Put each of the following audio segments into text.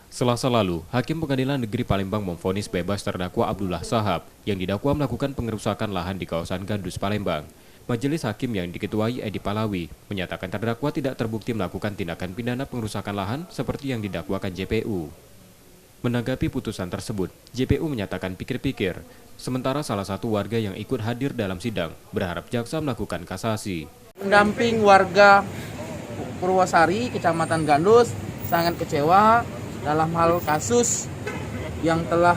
Selasa lalu, Hakim Pengadilan Negeri Palembang memvonis bebas terdakwa Abdullah Sahab yang didakwa melakukan pengerusakan lahan di kawasan Gandus, Palembang. Majelis Hakim yang diketuai Edi Palawi menyatakan terdakwa tidak terbukti melakukan tindakan pidana pengerusakan lahan seperti yang didakwakan JPU. Menanggapi putusan tersebut, JPU menyatakan pikir-pikir, sementara salah satu warga yang ikut hadir dalam sidang berharap jaksa melakukan kasasi. Pendamping warga Purwosari, Kecamatan Gandus, sangat kecewa dalam hal kasus yang telah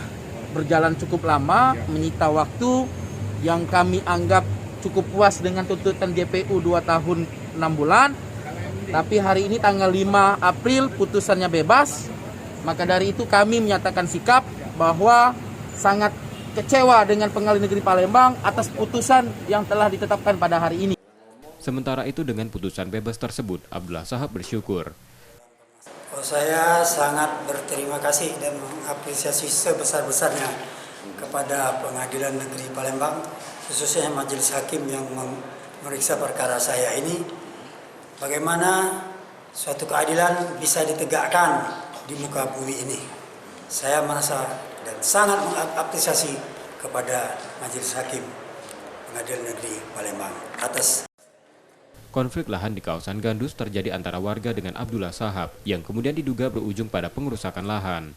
berjalan cukup lama, menyita waktu yang kami anggap cukup puas dengan tuntutan JPU 2 tahun 6 bulan. Tapi hari ini tanggal 5 April putusannya bebas, maka dari itu kami menyatakan sikap bahwa sangat kecewa dengan Pengadilan Negeri Palembang atas putusan yang telah ditetapkan pada hari ini. Sementara itu dengan putusan bebas tersebut, Abdullah Sahab bersyukur. Saya sangat berterima kasih dan mengapresiasi sebesar-besarnya kepada Pengadilan Negeri Palembang, khususnya Majelis Hakim yang memeriksa perkara saya ini. Bagaimana suatu keadilan bisa ditegakkan di muka bumi ini. Saya merasa dan sangat mengapresiasi kepada Majelis Hakim Pengadilan Negeri Palembang atas. Konflik lahan di kawasan Gandus terjadi antara warga dengan Abdullah Sahab yang kemudian diduga berujung pada pengerusakan lahan.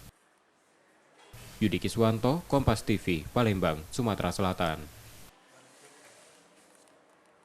Yudi Kiswanto, Kompas TV, Palembang, Sumatera Selatan.